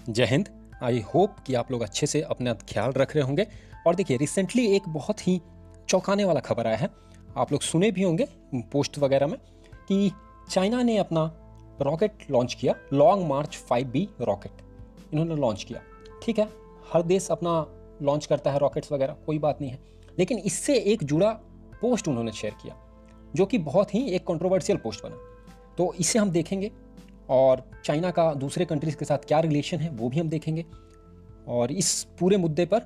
जय Hind. I hope कि आप लोग अच्छे से अपना ख्याल रख रहे होंगे। और देखिए, रिसेंटली एक बहुत ही चौंकाने वाला खबर आया है, आप लोग सुने भी होंगे पोस्ट वगैरह में, कि चाइना ने अपना रॉकेट लॉन्च किया। लॉन्ग मार्च 5B रॉकेट इन्होंने लॉन्च किया। ठीक है, हर देश अपना लॉन्च करता है रॉकेट्स वगैरह, कोई बात नहीं है, लेकिन इससे एक जुड़ा पोस्ट उन्होंने शेयर किया जो कि बहुत ही एक कंट्रोवर्शियल पोस्ट बना। तो इसे हम देखेंगे और चाइना का दूसरे कंट्रीज़ के साथ क्या रिलेशन है वो भी हम देखेंगे। और इस पूरे मुद्दे पर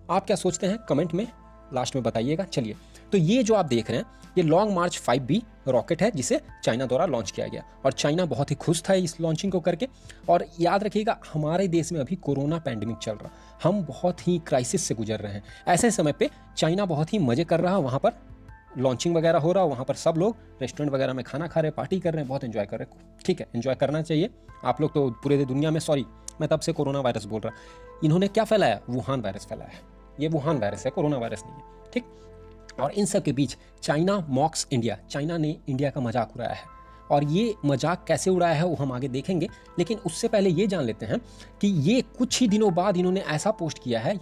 आप क्या सोचते हैं कमेंट में लास्ट में बताइएगा। चलिए, तो ये जो आप देख रहे हैं ये लॉन्ग मार्च 5B रॉकेट है जिसे चाइना द्वारा लॉन्च किया गया, और चाइना बहुत ही खुश था इस लॉन्चिंग को करके। और याद रखिएगा, हमारे देश में अभी कोरोना पैंडेमिक चल रहा, हम बहुत ही क्राइसिस से गुजर रहे हैं। ऐसे समय पे चाइना बहुत ही मज़े कर रहा है, वहाँ पर लॉन्चिंग वगैरह हो रहा, वहाँ पर सब लोग रेस्टोरेंट वगैरह में खाना खा रहे हैं, पार्टी कर रहे हैं, बहुत एंजॉय कर रहे हैं। ठीक है, एंजॉय करना चाहिए। आप लोग तो पूरे दुनिया में, सॉरी मैं तब से कोरोना वायरस बोल रहा, इन्होंने क्या फैलाया, वुहान वायरस फैलाया है। ये वुहान वायरस है, कोरोना वायरस नहीं है। ठीक, और इन सब के बीच चाइना मॉक्स इंडिया, चाइना ने इंडिया का मजाक उड़ाया है। और ये मजाक कैसे उड़ाया है वो हम आगे देखेंगे, लेकिन उससे पहले ये जान लेते हैं कि ये कुछ ही दिनों बाद इन्होंने ऐसा पोस्ट किया है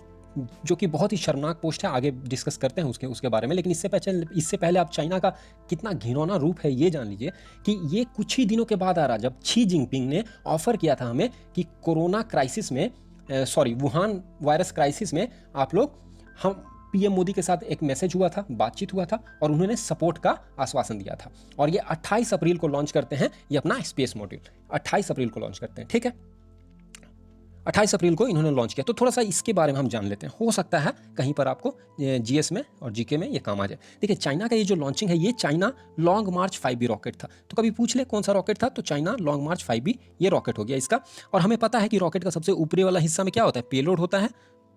जो कि बहुत ही शर्मनाक पोस्ट है। आगे डिस्कस करते हैं उसके बारे में, लेकिन इससे पहले आप चाइना का कितना घिनौना रूप है ये जान लीजिए कि ये कुछ ही दिनों के बाद आ रहा, जब शी जिनपिंग ने ऑफर किया था हमें कि कोरोना क्राइसिस में, वुहान वायरस क्राइसिस में आप लोग, हम पीएम मोदी के साथ एक मैसेज हुआ था, बातचीत हुआ था, और उन्होंने सपोर्ट का आश्वासन दिया था। और ये 28 अप्रैल को लॉन्च करते हैं ये अपना स्पेस मॉड्यूल, 28 अप्रैल को लॉन्च करते हैं। ठीक है, 28 अप्रैल को इन्होंने लॉन्च किया। तो थोड़ा सा इसके बारे में हम जान लेते हैं, हो सकता है कहीं पर आपको जीएस में और जीके में ये काम आ जाए। देखिए, चाइना का ये जो लॉन्चिंग है, ये China long March 5B rocket था। तो कभी पूछ ले कौन सा रॉकेट था, तो चाइना लॉन्ग मार्च 5B ये रॉकेट हो गया इसका। और हमें पता है कि रॉकेट का सबसे ऊपरी वाला हिस्सा में क्या होता है, पेलोड होता है,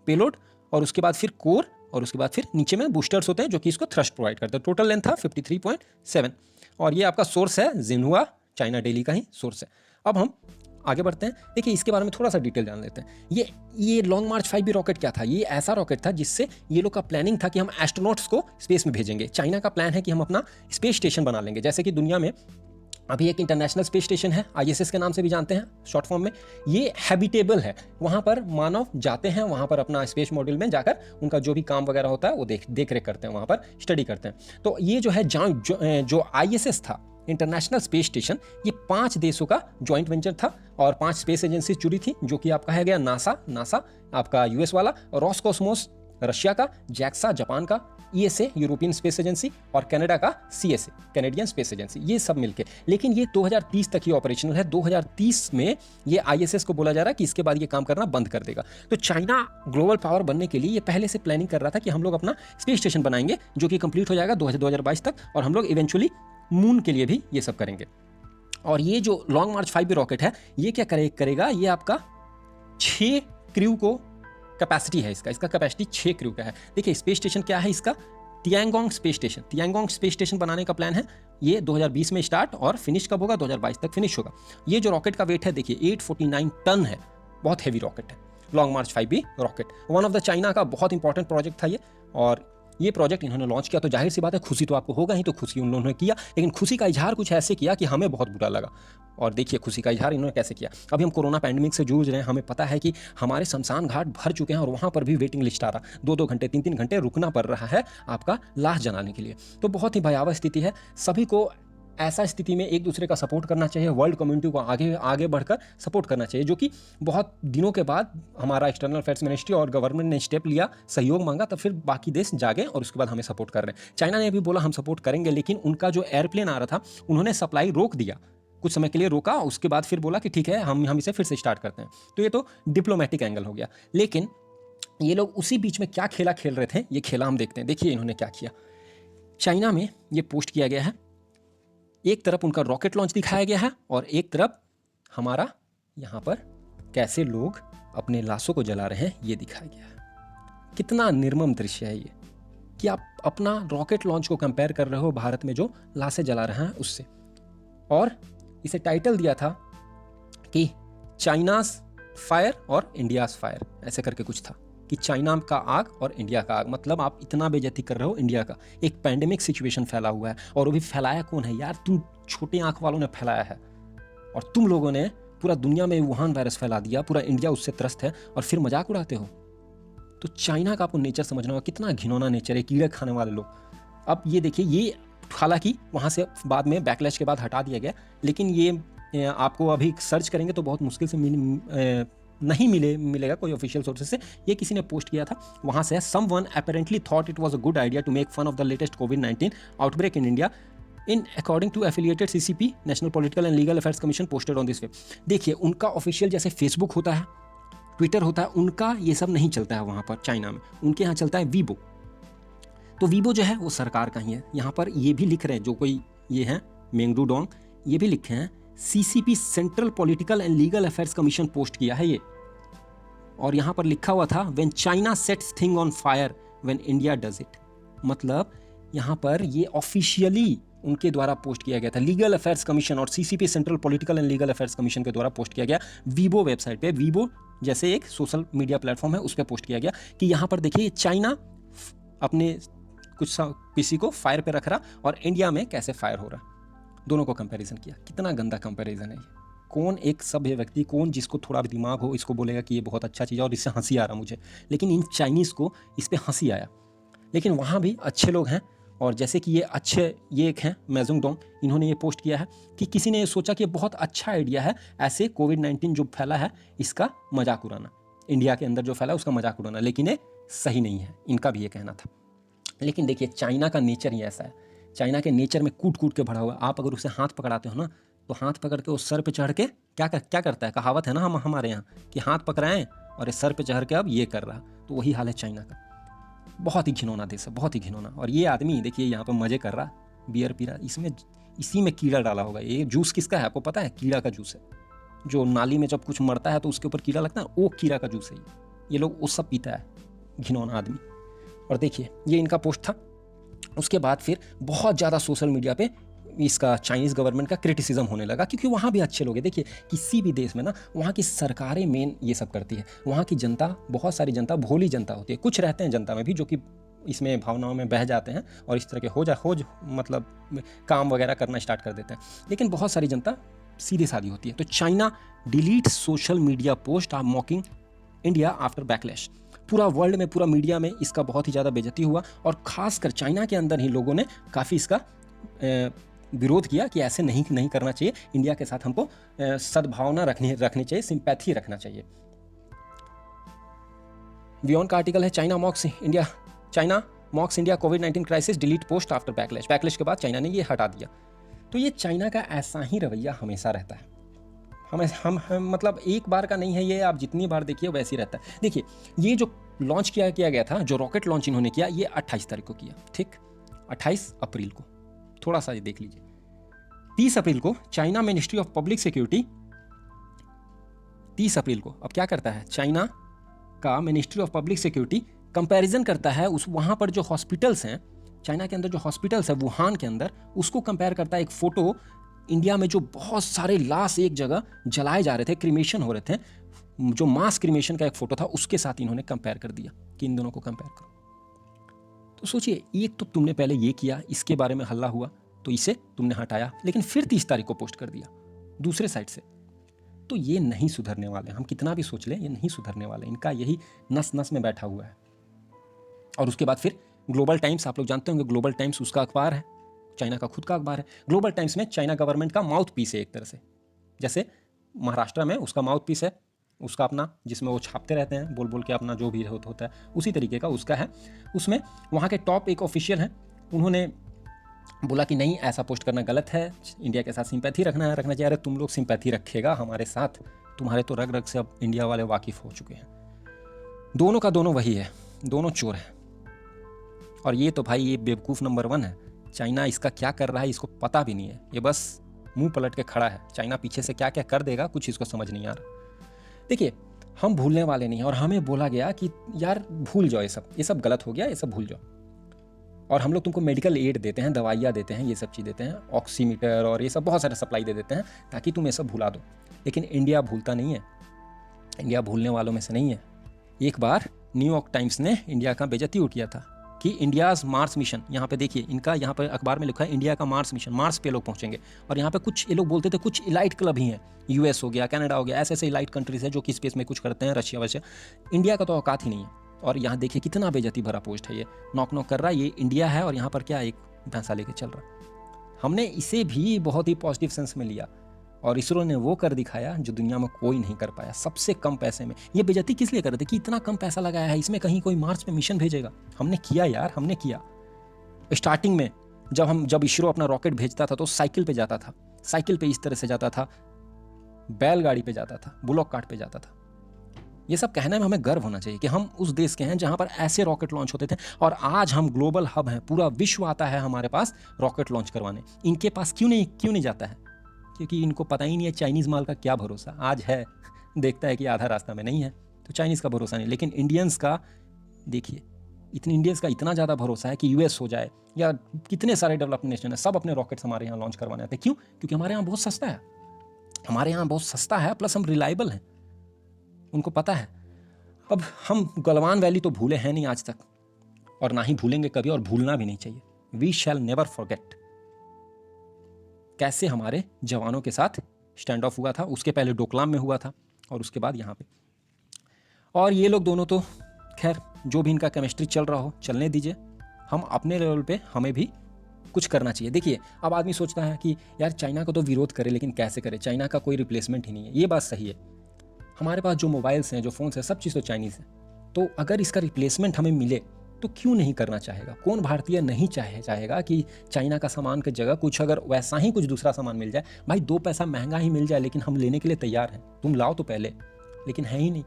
पेलोड, और उसके बाद फिर कोर, और उसके बाद फिर नीचे में बूस्टर्स होते हैं जो कि इसको थ्रस्ट प्रोवाइड करते हैं। टोटल लेंथ था 53.7, और ये आपका सोर्स है जिन्हुआ, चाइना डेली का ही सोर्स है। अब हम आगे बढ़ते हैं। देखिए, इसके बारे में थोड़ा सा डिटेल जान लेते हैं। ये लॉन्ग मार्च 5B रॉकेट क्या था, ये ऐसा रॉकेट था जिससे ये लोग का प्लानिंग था कि हम एस्ट्रोनॉट्स को स्पेस में भेजेंगे। चाइना का प्लान है कि हम अपना स्पेस स्टेशन बना लेंगे, जैसे कि दुनिया में अभी एक इंटरनेशनल स्पेस स्टेशन है, ISS के नाम से भी जानते हैं शॉर्ट फॉर्म में। ये हैबिटेबल है, वहाँ पर मानव जाते हैं, वहाँ पर अपना स्पेस मॉड्यूल में जाकर उनका जो भी काम वगैरह होता है वो देख रेख करते हैं, वहाँ पर स्टडी करते हैं। तो ये जो है जो ISS था, इंटरनेशनल स्पेस स्टेशन, ये 5 देशों का जॉइंट वेंचर था, और 5 स्पेस एजेंसी जुड़ी थी, जो कि आपका है गया नासा आपका US वाला, रॉसकॉस्मोस रशिया का, जैक्सा जापान का, ESA यूरोपियन स्पेस एजेंसी, और कनाडा का CSA कैनेडियन स्पेस एजेंसी, ये सब मिलके। लेकिन ये 2030 तक ही ऑपरेशनल है। 2030 में ये ISS को बोला जा रहा है कि इसके बाद ये काम करना बंद कर देगा। तो चाइना ग्लोबल पावर बनने के लिए ये पहले से प्लानिंग कर रहा था कि हम लोग अपना स्पेस स्टेशन बनाएंगे, जो कि कंप्लीट हो जाएगा 2022 तक, और हम लोग इवेंचुअली मून के लिए भी ये सब करेंगे। और ये जो लॉन्ग मार्च 5B रॉकेट है, ये क्या करेगा, ये आपका 6 क्रू को कैपेसिटी है इसका कैपेसिटी 6 क्रू का है। देखिए, स्पेस स्टेशन क्या है इसका, तियांगोंग स्पेस स्टेशन बनाने का प्लान है। ये 2020 में स्टार्ट, और फिनिश कब होगा, 2022 तक फिनिश होगा। ये जो रॉकेट का वेट है, देखिए 849 टन है, बहुत हैवी रॉकेट है long March 5B rocket. One of the China का बहुत इंपॉर्टेंट प्रोजेक्ट था ये, और ये प्रोजेक्ट इन्होंने लॉन्च किया। तो जाहिर सी बात है, खुशी तो आपको होगा ही, तो खुशी उन लोगों ने किया, लेकिन खुशी का इजहार कुछ ऐसे किया कि हमें बहुत बुरा लगा। और देखिए, खुशी का इजहार इन्होंने कैसे किया। अभी हम कोरोना पैंडेमिक से जूझ रहे हैं, हमें पता है कि हमारे शमशान घाट भर चुके हैं, और वहाँ पर भी वेटिंग लिस्ट आ रहा, 2-2 घंटे 3-3 घंटे रुकना पड़ रहा है आपका लाश जलाने के लिए। तो बहुत ही भयावह स्थिति है। सभी को ऐसा स्थिति में एक दूसरे का सपोर्ट करना चाहिए, वर्ल्ड कम्युनिटी को आगे बढ़कर सपोर्ट करना चाहिए, जो कि बहुत दिनों के बाद हमारा एक्सटर्नल अफेयर्स मिनिस्ट्री और गवर्नमेंट ने स्टेप लिया, सहयोग मांगा, तब फिर बाकी देश जागे और उसके बाद हमें सपोर्ट कर रहे हैं। चाइना ने भी बोला हम सपोर्ट करेंगे, लेकिन उनका जो एयरप्लेन आ रहा था उन्होंने सप्लाई रोक दिया, कुछ समय के लिए रोका, उसके बाद फिर बोला कि ठीक है, हम इसे फिर से स्टार्ट करते हैं। तो ये तो डिप्लोमेटिक एंगल हो गया। लेकिन ये लोग उसी बीच में क्या खेला खेल रहे थे, ये खेला हम देखते हैं। देखिए, इन्होंने क्या किया। चाइना में ये पोस्ट किया गया है, एक तरफ उनका रॉकेट लॉन्च दिखाया गया है, और एक तरफ हमारा यहाँ पर कैसे लोग अपने लाशों को जला रहे हैं ये दिखाया गया है। कितना निर्मम दृश्य है ये, कि आप अपना रॉकेट लॉन्च को कंपेयर कर रहे हो भारत में जो लाशें जला रहे हैं उससे। और इसे टाइटल दिया था कि चाइनाज फायर और इंडियाज फायर, ऐसे करके कुछ था, कि चाइना का आग और इंडिया का आग। मतलब आप इतना बेइज्जती कर रहे हो इंडिया का। एक पैंडेमिक सिचुएशन फैला हुआ है, और वो भी फैलाया कौन है यार, तुम छोटे आंख वालों ने फैलाया है, और तुम लोगों ने पूरा दुनिया में वुहान वायरस फैला दिया, पूरा इंडिया उससे त्रस्त है, और फिर मजाक उड़ाते हो। तो चाइना का आपको नेचर समझना होगा, कितना घिनौना नेचर है, कीड़े खाने वाले लोग। अब ये देखिए, ये हालांकि वहाँ से बाद में बैकलैश के बाद हटा दिया गया, लेकिन ये आपको अभी सर्च करेंगे तो बहुत मुश्किल से नहीं मिलेगा कोई ऑफिशियल सोर्सेज से। ये किसी ने पोस्ट किया था, वहाँ से है, someone apparently thought it was a good idea to make fun of the latest कोविड-19 outbreak in India in according to affiliated CCP national political and legal affairs commission posted on this web. देखिए, उनका official जैसे Facebook होता है, Twitter होता है, उनका ये सब नहीं चलता है वहाँ पर चाइना में, उनके यहाँ चलता है वीबो। तो वीबो जो है वो सरकार का ही है। यहाँ पर ये भी लिख रहे हैं, जो कोई ये हैं मेंगडू डोंग, ये भी लिखे हैं CCP central political and legal affairs commission post किया है ये। और यहाँ पर लिखा हुआ था when China sets thing on fire when India does it. मतलब यहाँ पर ये ऑफिशियली उनके द्वारा पोस्ट किया गया था, लीगल अफेयर्स कमीशन और CCP central political and legal affairs commission के द्वारा पोस्ट किया गया वीबो वेबसाइट पे। वीबो जैसे एक सोशल मीडिया प्लेटफॉर्म है, उस पर पोस्ट किया गया कि यहाँ पर देखिए चाइना अपने किसी को फायर पे रख रहा और इंडिया में कैसे फायर हो रहा। दोनों को कंपैरिजन किया। कितना गंदा कंपैरिजन है ये। कौन एक सभ्य व्यक्ति, कौन जिसको थोड़ा भी दिमाग हो, इसको बोलेगा कि ये बहुत अच्छा चीज़ है और इससे हंसी आ रहा मुझे। लेकिन इन चाइनीज़ को इस पर हंसी आया। लेकिन वहाँ भी अच्छे लोग हैं, और जैसे कि ये एक हैं मेजुंग डोंग, इन्होंने ये पोस्ट किया है कि किसी ने ये सोचा कि बहुत अच्छा आइडिया है ऐसे कोविड-19 जो फैला है इसका मजाक उड़ाना, इंडिया के अंदर जो फैला उसका मजाक उड़ाना, लेकिन ये सही नहीं है, इनका भी ये कहना था। लेकिन देखिए, चाइना का नेचर ही ऐसा है, चाइना के नेचर में कूट कूट के भरा हुआ है। आप अगर उसे हाथ पकड़ाते हो ना, तो हाथ पकड़ के उस सर पे चढ़ के क्या करता है, कहावत है ना हमारे यहाँ कि हाथ पकड़ाएं और इस सर पे चढ़ के अब ये कर रहा। तो वही हाल है चाइना का। बहुत ही घिनौना देश है, बहुत ही घिनौना। और ये आदमी देखिए यहाँ पर मजे कर रहा, बियर पी रहा, इसी में कीड़ा डाला होगा। ये जूस किसका है आपको पता है? कीड़ा का जूस है। जो नाली में जब कुछ मरता है तो उसके ऊपर कीड़ा लगता है, वो कीड़ा का जूस है ये लोग वो सब पीता है, घिनौना आदमी। और देखिए, ये इनका पोस्ट था। उसके बाद फिर बहुत ज़्यादा सोशल मीडिया पे इसका चाइनीज़ गवर्नमेंट का क्रिटिसिज्म होने लगा, क्योंकि वहाँ भी अच्छे लोग हैं। देखिए, किसी भी देश में ना वहाँ की सरकारें मेन ये सब करती है, वहाँ की जनता, बहुत सारी जनता भोली जनता होती है। कुछ रहते हैं जनता में भी जो कि इसमें भावनाओं में बह जाते हैं और इस तरह के हो मतलब काम वगैरह करना स्टार्ट कर देते हैं, लेकिन बहुत सारी जनता सीधी सादी होती है। तो China delete social media post are mocking India after backlash. पूरा वर्ल्ड में, पूरा मीडिया में इसका बहुत ही ज़्यादा बेइज्जती हुआ, और ख़ासकर चाइना के अंदर ही लोगों ने काफ़ी इसका विरोध किया कि ऐसे नहीं करना चाहिए, इंडिया के साथ हमको सद्भावना रखनी चाहिए, सिंपैथी रखना चाहिए। बियॉन्ड का आर्टिकल है चाइना मॉक्स इंडिया कोविड-19 crisis delete post after backlash के बाद चाइना ने ये हटा दिया। तो ये चाइना का ऐसा ही रवैया हमेशा रहता है। हम मतलब एक बार का नहीं है ये, आप जितनी बार देखिए वैसे ही रहता है। देखिए, ये जो लॉन्च किया गया था, जो रॉकेट लॉन्च इन्होंने किया, ये 28 तारीख को किया, ठीक, 28 अप्रैल को। थोड़ा सा ये देख लीजिए। 30 अप्रैल को China ministry of public security, 30 अप्रैल को अब क्या करता है, चाइना का ministry of public security comparison करता है उस वहाँ पर जो हॉस्पिटल्स हैं, चाइना के अंदर जो हॉस्पिटल्स है वुहान के अंदर, उसको कंपेयर करता है। एक फ़ोटो इंडिया में जो बहुत सारे लाश एक जगह जलाए जा रहे थे, क्रीमेशन हो रहे थे, जो मास क्रीमेशन का एक फ़ोटो था, उसके साथ इन्होंने कंपेयर कर दिया कि इन दोनों को कंपेयर करो। तो सोचिए, एक तो तुमने पहले ये किया, इसके बारे में हल्ला हुआ तो इसे तुमने हटाया, लेकिन फिर 30 तारीख को पोस्ट कर दिया दूसरे साइड से। तो ये नहीं सुधरने वाले, हम कितना भी सोच लें ये नहीं सुधरने वाले, इनका यही नस नस में बैठा हुआ है। और उसके बाद फिर ग्लोबल टाइम्स, आप लोग जानते होंगे ग्लोबल टाइम्स उसका अखबार है, चाइना का खुद का अखबार है। ग्लोबल टाइम्स में चाइना गवर्नमेंट का माउथ पीस है एक तरह से, जैसे महाराष्ट्र में उसका माउथ पीस है, उसका अपना, जिसमें वो छापते रहते हैं बोल बोल के अपना जो भी होता है, उसी तरीके का उसका है। उसमें वहाँ के टॉप एक ऑफिशियल हैं, उन्होंने बोला कि नहीं, ऐसा पोस्ट करना गलत है, इंडिया के साथ सिंपैथी रखना चाहिए। अरे तुम लोग सिंपैथी रखेगा हमारे साथ, तुम्हारे तो रग रग से अब इंडिया वाले वाकिफ़ हो चुके हैं। दोनों का दोनों वही है, दोनों चोर हैं। और ये तो भाई ये बेवकूफ़ नंबर 1 है। चाइना इसका क्या कर रहा है इसको पता भी नहीं है, ये बस मुंह पलट के खड़ा है। चाइना पीछे से क्या क्या कर देगा कुछ इसको समझ नहीं आ रहा। देखिए, हम भूलने वाले नहीं हैं, और हमें बोला गया कि यार भूल जाओ, ये सब गलत हो गया, ये सब भूल जाओ। और हम लोग तुमको मेडिकल एड देते हैं, दवाइयाँ देते हैं, ये सब चीज़ देते हैं, ऑक्सीमीटर और ये सब बहुत सारे सप्लाई दे देते हैं ताकि तुम ये सब भुला दो। लेकिन इंडिया भूलता नहीं है, इंडिया भूलने वालों में से नहीं है। एक बार न्यूयॉर्क टाइम्स ने इंडिया का बेइज्जती उठाया था कि इंडियाज़ मार्स मिशन, यहाँ पे देखिए इनका यहाँ पर अखबार में लिखा है इंडिया का मार्स मिशन, मार्स पे लोग पहुँचेंगे। और यहाँ पे कुछ ये लोग बोलते थे कुछ इलाइट क्लब ही हैं, यूएस हो गया, कनाडा हो गया, ऐसे ऐसे इलाइट कंट्रीज है जो कि स्पेस में कुछ करते हैं, रशिया वशिया। इंडिया का तो औकात ही नहीं है। और यहाँ देखिए कितना बेइज्जती भरा पोस्ट है, ये नॉक नॉक कर रहा है, ये इंडिया है और यहाँ पर क्या एक भैंसा लेके चल रहा। हमने इसे भी बहुत ही पॉजिटिव सेंस में लिया और इसरो ने वो कर दिखाया जो दुनिया में कोई नहीं कर पाया, सबसे कम पैसे में। ये बेइज्जती किस लिए कर रहे थे कि इतना कम पैसा लगाया है, इसमें कहीं कोई मार्स पे मिशन भेजेगा। हमने किया यार, हमने किया। स्टार्टिंग में जब इसरो अपना रॉकेट भेजता था तो साइकिल पे जाता था, साइकिल पे इस तरह से जाता था, बैलगाड़ी पे जाता था, बुलॉक कार्ट पे जाता था। ये सब कहने में हमें गर्व होना चाहिए कि हम उस देश के हैं जहां पर ऐसे रॉकेट लॉन्च होते थे और आज हम ग्लोबल हब हैं, पूरा विश्व आता है हमारे पास रॉकेट लॉन्च करवाने। इनके पास क्यों नहीं जाता है? क्योंकि इनको पता ही नहीं है चाइनीज़ माल का क्या भरोसा। आज है, देखता है कि आधा रास्ता में नहीं है तो चाइनीज़ का भरोसा नहीं। लेकिन इंडियंस का देखिए, इंडियंस का इतना ज़्यादा भरोसा है कि यूएस हो जाए या कितने सारे डेवलप्ड नेशन है, सब अपने रॉकेट्स हमारे यहाँ लॉन्च करवाने आते हैं। क्यों? क्योंकि हमारे यहाँ बहुत सस्ता है, हमारे यहाँ बहुत सस्ता है, प्लस हम रिलायबल हैं, उनको पता है। अब हम गलवान वैली तो भूले हैं नहीं आज तक और ना ही भूलेंगे कभी, और भूलना भी नहीं चाहिए। वी शैल नेवर फॉरगेट कैसे हमारे जवानों के साथ स्टैंड ऑफ हुआ था। उसके पहले डोकलाम में हुआ था और उसके बाद यहाँ पे। और ये लोग दोनों तो खैर जो भी इनका केमिस्ट्री चल रहा हो चलने दीजिए, हम अपने लेवल पे हमें भी कुछ करना चाहिए। देखिए अब आदमी सोचता है कि यार चाइना को तो विरोध करे, लेकिन कैसे करे, चाइना का कोई रिप्लेसमेंट ही नहीं है। ये बात सही है, हमारे पास जो मोबाइल्स हैं, जो फ़ोन्स हैं, सब चीज़ तो चाइनीज़ है। तो अगर इसका रिप्लेसमेंट हमें मिले तो क्यों नहीं करना चाहेगा? कौन भारतीय नहीं चाहेगा कि चाइना का सामान की जगह कुछ अगर वैसा ही कुछ दूसरा सामान मिल जाए। भाई 2 पैसा महंगा ही मिल जाए, लेकिन हम लेने के लिए तैयार हैं, तुम लाओ तो पहले, लेकिन है ही नहीं।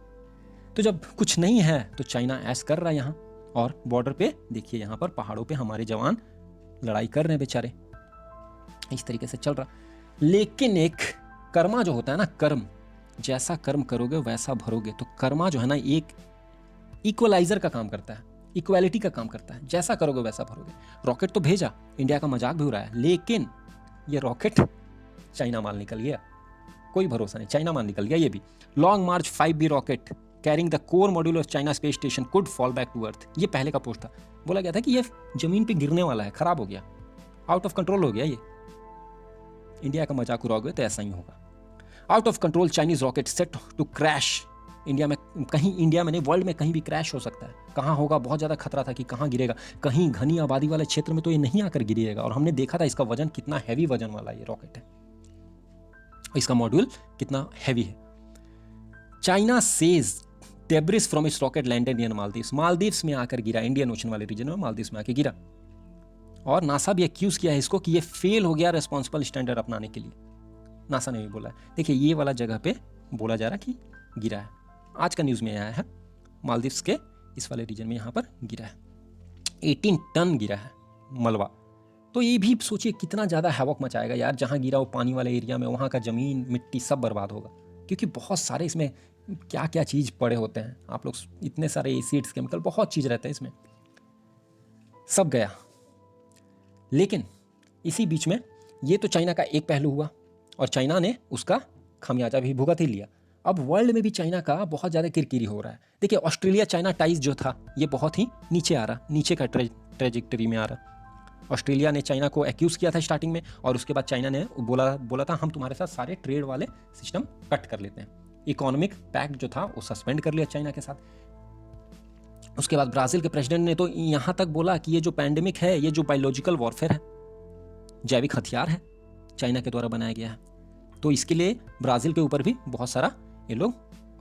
तो जब कुछ नहीं है तो चाइना ऐश कर रहा है यहाँ। और बॉर्डर पे देखिए, यहाँ पर पहाड़ों पे हमारे जवान लड़ाई कर रहे हैं बेचारे, इस तरीके से चल रहा। लेकिन एक कर्मा जो होता है ना, कर्म, जैसा कर्म करोगे वैसा भरोगे। तो कर्मा जो है ना, एक इक्वलाइजर का काम करता है, इक्वालिटी का काम करता है, जैसा करोगे वैसा भरोगे। रॉकेट तो भेजा, इंडिया का मजाक भी हो रहा है, लेकिन ये रॉकेट चाइना माल निकल गया, कोई भरोसा नहीं, चाइना माल निकल गया। ये भी Long March 5B rocket carrying the core module of China space station could fall back to earth. ये पहले का पोस्ट था, बोला गया था कि ये जमीन पे गिरने वाला है, खराब हो गया, आउट ऑफ कंट्रोल हो गया। ये इंडिया का मजाक उड़ाओगे तो ऐसा ही होगा। Out of control Chinese rocket set to crash. India में नहीं, वर्ल्ड में कहीं भी क्रैश हो सकता है। कहाँ होगा, बहुत ज़्यादा खतरा था कि कहाँ गिरेगा। कहीं घनी आबादी वाले क्षेत्र में तो ये नहीं आकर गिरेगा। और हमने देखा था इसका वजन कितना हैवी वजन वाला ये रॉकेट है, इसका मॉड्यूल कितना हैवी है। China says debris from its rocket landed in Maldives. Maldives में आकर गिरा, इंडियन ओशन वाले रीजन में मालदीव्स में आकर गिरा। और नासा भी एक्यूज किया है इसको कि ये फेल हो गया रेस्पॉन्सिबल स्टैंडर्ड अपनाने के लिए। नासा ने भी बोला है। देखिए ये वाला जगह पे बोला जा रहा कि गिरा है, आज का न्यूज़ में आया है, मालदीव्स के इस वाले रीजन में यहाँ पर गिरा है, 18 टन गिरा है मलबा। तो ये भी सोचिए कितना ज़्यादा हैवॉक मचाएगा यार। जहाँ गिरा वो पानी वाले एरिया में, वहाँ का ज़मीन मिट्टी सब बर्बाद होगा, क्योंकि बहुत सारे इसमें क्या क्या चीज़ पड़े होते हैं। आप लोग इतने सारे एसिड्स, केमिकल, बहुत चीज़ रहता है इसमें, सब गया। लेकिन इसी बीच में ये तो चाइना का एक पहलू हुआ और चाइना ने उसका खामियाजा भी भुगत ही लिया। अब वर्ल्ड में भी चाइना का बहुत ज़्यादा किरकिरी हो रहा है। देखिए ऑस्ट्रेलिया चाइना टाइज जो था ये बहुत ही नीचे आ रहा, नीचे का ट्रेजेक्टरी में आ रहा। ऑस्ट्रेलिया ने चाइना को एक्यूज़ किया था स्टार्टिंग में, और उसके बाद चाइना ने बोला था हम तुम्हारे साथ सारे ट्रेड वाले सिस्टम कट कर लेते हैं। इकोनॉमिक पैक्ट जो था वो सस्पेंड कर लिया चाइना के साथ। उसके बाद ब्राज़ील के प्रेसिडेंट ने तो यहाँ तक बोला कि ये जो पैंडेमिक है, ये जो बायोलॉजिकल वॉरफेयर है, जैविक हथियार है, चाइना के द्वारा बनाया गया है। तो इसके लिए ब्राज़ील के ऊपर भी बहुत सारा ये लोग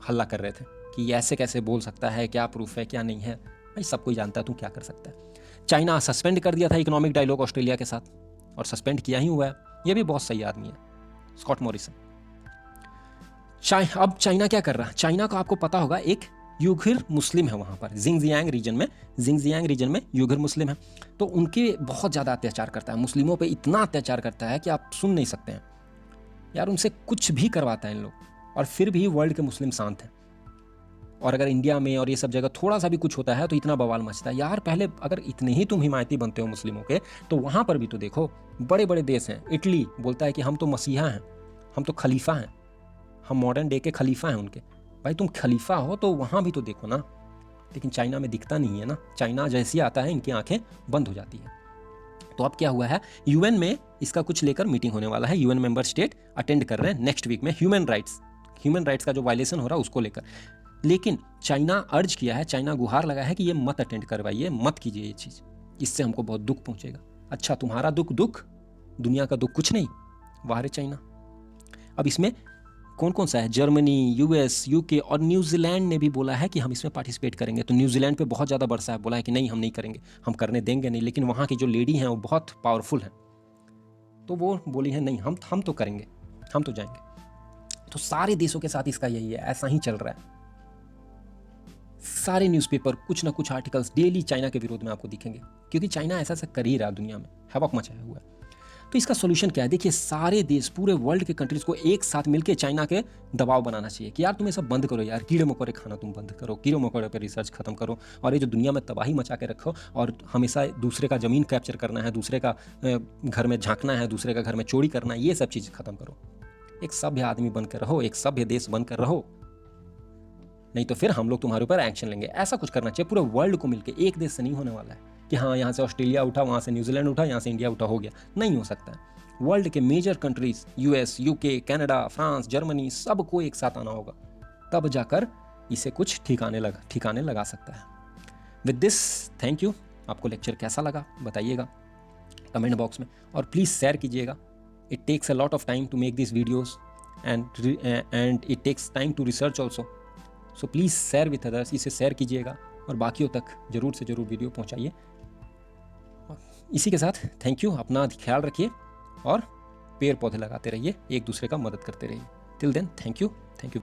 हल्ला कर रहे थे कि ये ऐसे कैसे बोल सकता है, क्या प्रूफ है, क्या नहीं है। भाई सब कोई जानता है, तू क्या कर सकता है। चाइना सस्पेंड कर दिया था इकोनॉमिक डायलॉग ऑस्ट्रेलिया के साथ, और सस्पेंड किया ही हुआ है। ये भी बहुत सही आदमी है, स्कॉट मॉरिसन। अब चाइना क्या कर रहा है? चाइना को आपको पता होगा एक यूघुर मुस्लिम है वहाँ पर, जिंगजियांग रीजन में यूघुर मुस्लिम है। तो उनके बहुत ज़्यादा अत्याचार करता है, मुस्लिमों पे इतना अत्याचार करता है कि आप सुन नहीं सकते हैं यार। उनसे कुछ भी करवाता है इन लोग, और फिर भी वर्ल्ड के मुस्लिम शांत हैं। और अगर इंडिया में और ये सब जगह थोड़ा सा भी कुछ होता है तो इतना बवाल मचता है यार। पहले अगर इतने ही तुम हिमायती बनते हो मुस्लिमों के, तो वहाँ पर भी तो देखो, बड़े बड़े देश हैं। इटली बोलता है कि हम तो मसीहा हैं, हम तो खलीफा हैं, हम मॉडर्न डे के खलीफा हैं उनके। भाई तुम खलीफा हो तो वहाँ भी तो देखो ना, लेकिन चाइना में दिखता नहीं है ना। चाइना जैसे ही आता है इनकी आंखें बंद हो जाती है। तो अब क्या हुआ है, यूएन में इसका कुछ लेकर मीटिंग होने वाला है। यूएन मेंबर स्टेट अटेंड कर रहे हैं नेक्स्ट वीक में ह्यूमन राइट्स का जो वायलेशन हो रहा है उसको लेकर। लेकिन चाइना अर्ज किया है, चाइना गुहार लगा है कि ये मत अटेंड करवाइए, मत कीजिए ये चीज़, इससे हमको बहुत दुख पहुंचेगा। अच्छा, तुम्हारा दुख, दुनिया का दुख कुछ नहीं, वाह रे चाइना। अब इसमें कौन कौन सा है, जर्मनी, यूएस, यूके और न्यूजीलैंड ने भी बोला है कि हम इसमें पार्टिसिपेट करेंगे। तो न्यूजीलैंड पे बहुत ज़्यादा बरसा है, बोला है कि नहीं हम नहीं करेंगे, हम करने देंगे नहीं। लेकिन वहाँ की जो लेडी हैं वो बहुत पावरफुल हैं, तो वो बोली है नहीं हम तो करेंगे, हम तो जाएंगे। तो सारे देशों के साथ इसका यही है, ऐसा ही चल रहा है। सारे न्यूज़पेपर कुछ ना कुछ आर्टिकल्स डेली चाइना के विरोध में आपको दिखेंगे, क्योंकि चाइना ऐसा कर ही रहा दुनिया में, हवक मचाया हुआ है। तो इसका सोल्यूशन क्या है, देखिए सारे देश, पूरे वर्ल्ड के कंट्रीज को एक साथ मिलकर चाइना के दबाव बनाना चाहिए कि यार तुम ये सब बंद करो, यार कीड़े मकोड़े खाना तुम बंद करो, कीड़े मकोड़े पर रिसर्च खत्म करो, और ये जो दुनिया में तबाही मचा के रखो और हमेशा दूसरे का ज़मीन कैप्चर करना है, दूसरे का घर में झांकना है, दूसरे का घर में चोरी करना है, ये सब चीज़ खत्म करो। एक सभ्य आदमी बनकर रहो, एक सभ्य देश बनकर रहो, नहीं तो फिर हम लोग तुम्हारे ऊपर एक्शन लेंगे। ऐसा कुछ करना चाहिए पूरे वर्ल्ड को मिलकर, एक देश से नहीं होने वाला है कि हाँ यहाँ से ऑस्ट्रेलिया उठा, वहाँ से न्यूजीलैंड उठा, यहाँ से इंडिया उठा, हो गया, नहीं हो सकता है। वर्ल्ड के major countries US, UK, Canada, France, Germany, सबको एक साथ आना होगा, तब जाकर इसे कुछ ठिकाने लगा सकता है। With this thank you. आपको लेक्चर कैसा लगा बताइएगा कमेंट बॉक्स में, और प्लीज़ शेयर कीजिएगा। It takes a lot of time to make this videos and it takes time to research also, so please share with others, इसे share कीजिएगा और बाकियों तक ज़रूर से ज़रूर वीडियो पहुंचाइए। इसी के साथ थैंक यू, अपना ख्याल रखिए और पेड़ पौधे लगाते रहिए, एक दूसरे का मदद करते रहिए। Till then thank you.